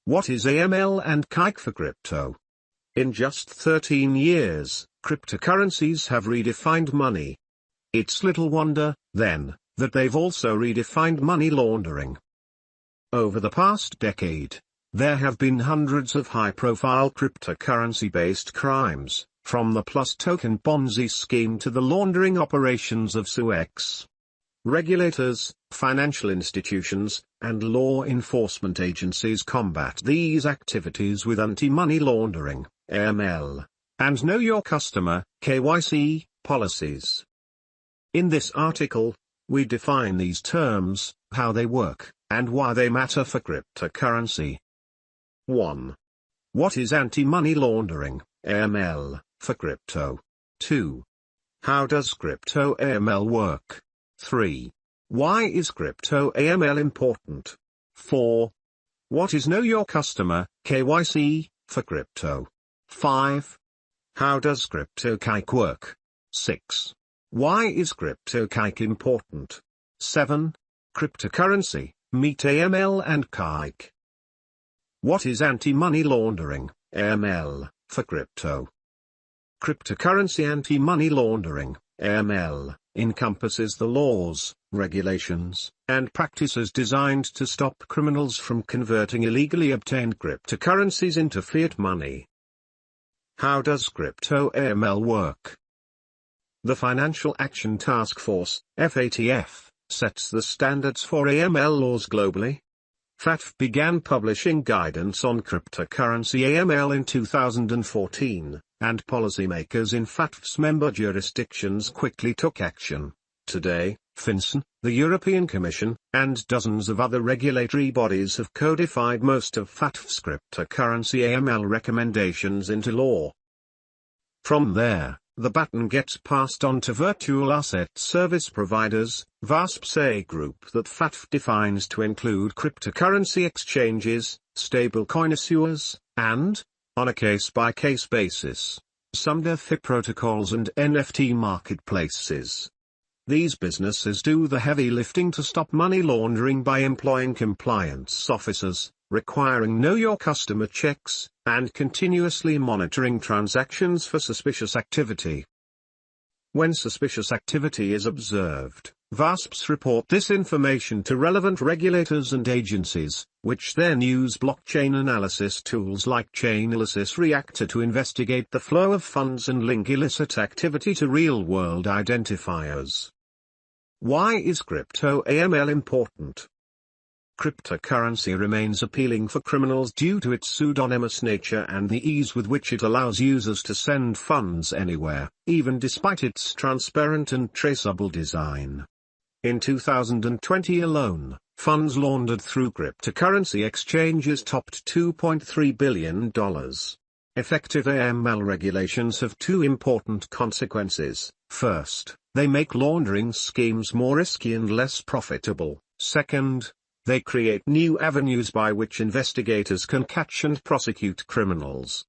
What is AML and KYC for crypto? In just 13 years, cryptocurrencies have redefined money. It's little wonder, then, that they've also redefined money laundering. Over the past decade, there have been hundreds of high-profile cryptocurrency-based crimes, from the Plus Token Ponzi scheme to the laundering operations of Suez. Regulators, financial institutions, and law enforcement agencies combat these activities with anti-money laundering, AML, and Know Your Customer, KYC, policies. In this article, we define these terms, how they work, and why they matter for cryptocurrency. 1. What is anti-money laundering, AML, for crypto? 2. How does crypto AML work? 3. Why is crypto AML important? 4. What is Know Your Customer, KYC, for crypto? 5. How does crypto KYC work? 6. Why is crypto KYC important? 7. Cryptocurrency, meet AML and KYC. What is anti-money laundering, AML, for crypto? Cryptocurrency anti-money laundering, AML, encompasses the laws, regulations, and practices designed to stop criminals from converting illegally obtained cryptocurrencies into fiat money. How does crypto AML work? The Financial Action Task Force, FATF, sets the standards for AML laws globally. FATF began publishing guidance on cryptocurrency AML in 2014, and policymakers in FATF's member jurisdictions quickly took action. Today, FinCEN, the European Commission, and dozens of other regulatory bodies have codified most of FATF's cryptocurrency AML recommendations into law. From there, the baton gets passed on to virtual asset service providers, VASPs, a group that FATF defines to include cryptocurrency exchanges, stablecoin issuers, and, on a case-by-case basis, some DeFi protocols and NFT marketplaces. These businesses do the heavy lifting to stop money laundering by employing compliance officers, requiring Know Your Customer checks, and continuously monitoring transactions for suspicious activity. When suspicious activity is observed, VASPs report this information to relevant regulators and agencies, which then use blockchain analysis tools like Chainalysis Reactor to investigate the flow of funds and link illicit activity to real-world identifiers. Why is crypto AML important? Cryptocurrency remains appealing for criminals due to its pseudonymous nature and the ease with which it allows users to send funds anywhere, even despite its transparent and traceable design. In 2020 alone, funds laundered through cryptocurrency exchanges topped $2.3 billion. Effective AML regulations have two important consequences. First, they make laundering schemes more risky and less profitable. Second, they create new avenues by which investigators can catch and prosecute criminals.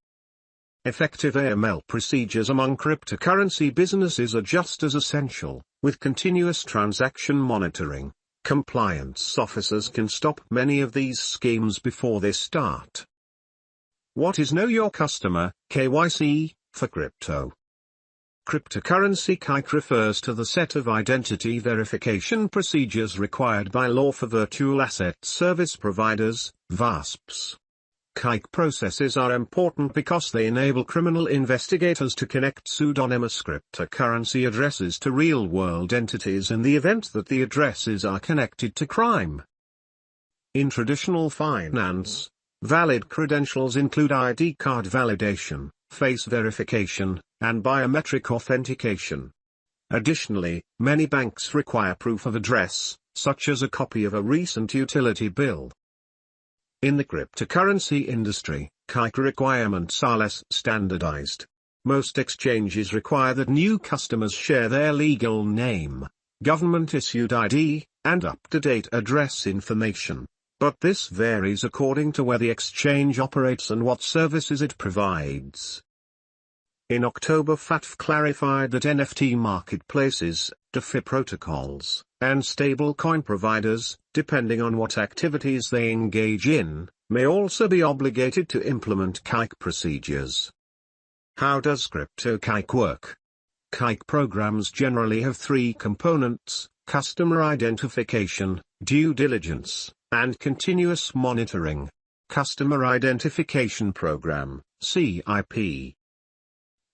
Effective AML procedures among cryptocurrency businesses are just as essential. With continuous transaction monitoring, compliance officers can stop many of these schemes before they start. What is Know Your Customer, KYC, for crypto? Cryptocurrency KYC refers to the set of identity verification procedures required by law for virtual asset service providers, VASPs. KYC processes are important because they enable criminal investigators to connect pseudonymous cryptocurrency addresses to real-world entities in the event that the addresses are connected to crime. In traditional finance, valid credentials include ID card validation, face verification, and biometric authentication. Additionally, many banks require proof of address, such as a copy of a recent utility bill. In the cryptocurrency industry, KYC requirements are less standardized. Most exchanges require that new customers share their legal name, government-issued ID, and up-to-date address information. But this varies according to where the exchange operates and what services it provides. In October, FATF clarified that NFT marketplaces, DeFi protocols, and stablecoin providers, depending on what activities they engage in, may also be obligated to implement KYC procedures. How does crypto KYC work? KYC programs generally have three components: customer identification, due diligence, and continuous monitoring. Customer Identification Program, CIP.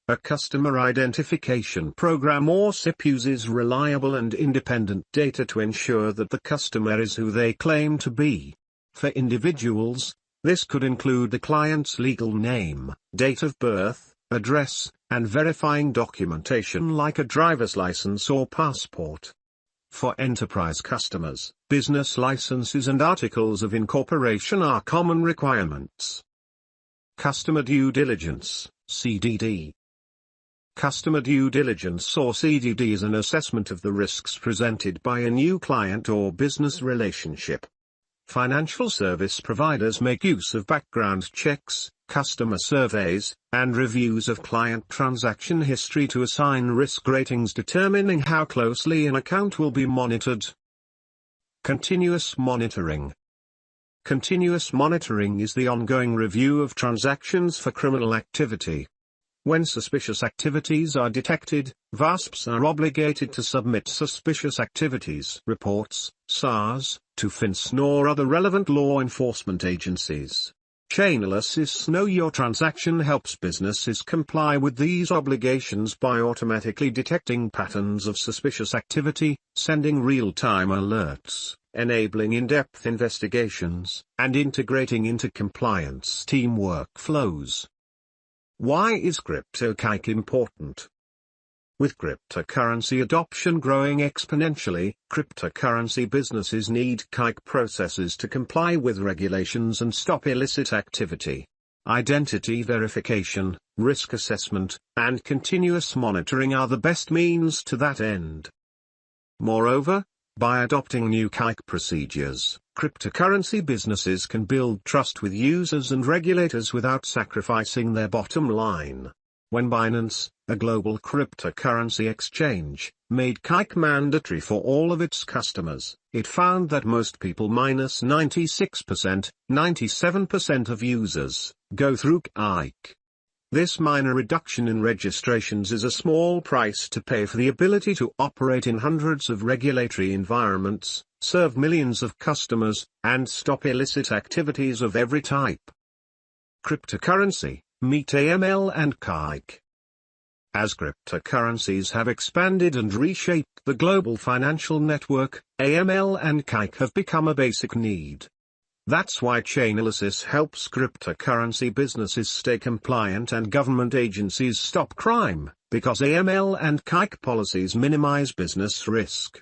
A Customer Identification Program or CIP uses reliable and independent data to ensure that the customer is who they claim to be. For individuals, this could include the client's legal name, date of birth, address, and verifying documentation like a driver's license or passport. For enterprise customers, business licenses and articles of incorporation are common requirements. Customer Due Diligence, CDD. Customer due diligence or CDD is an assessment of the risks presented by a new client or business relationship. Financial service providers make use of background checks, customer surveys, and reviews of client transaction history to assign risk ratings determining how closely an account will be monitored. Continuous monitoring. Continuous monitoring is the ongoing review of transactions for criminal activity. When suspicious activities are detected, VASPs are obligated to submit suspicious activities reports, SARs, to FinCEN or other relevant law enforcement agencies. Chainalysis Know Your Transaction helps businesses comply with these obligations by automatically detecting patterns of suspicious activity, sending real-time alerts, enabling in-depth investigations, and integrating into compliance team workflows. Why is crypto KYC important? With cryptocurrency adoption growing exponentially, cryptocurrency businesses need KYC processes to comply with regulations and stop illicit activity. Identity verification, risk assessment, and continuous monitoring are the best means to that end. Moreover, by adopting new KYC procedures, cryptocurrency businesses can build trust with users and regulators without sacrificing their bottom line. When Binance, a global cryptocurrency exchange, made KYC mandatory for all of its customers, it found that most people -96%, 97% of users, go through KYC. This minor reduction in registrations is a small price to pay for the ability to operate in hundreds of regulatory environments, serve millions of customers, and stop illicit activities of every type. Cryptocurrency, meet AML and KYC. As cryptocurrencies have expanded and reshaped the global financial network, AML and KYC have become a basic need. That's why Chainalysis helps cryptocurrency businesses stay compliant and government agencies stop crime, because AML and KYC policies minimize business risk.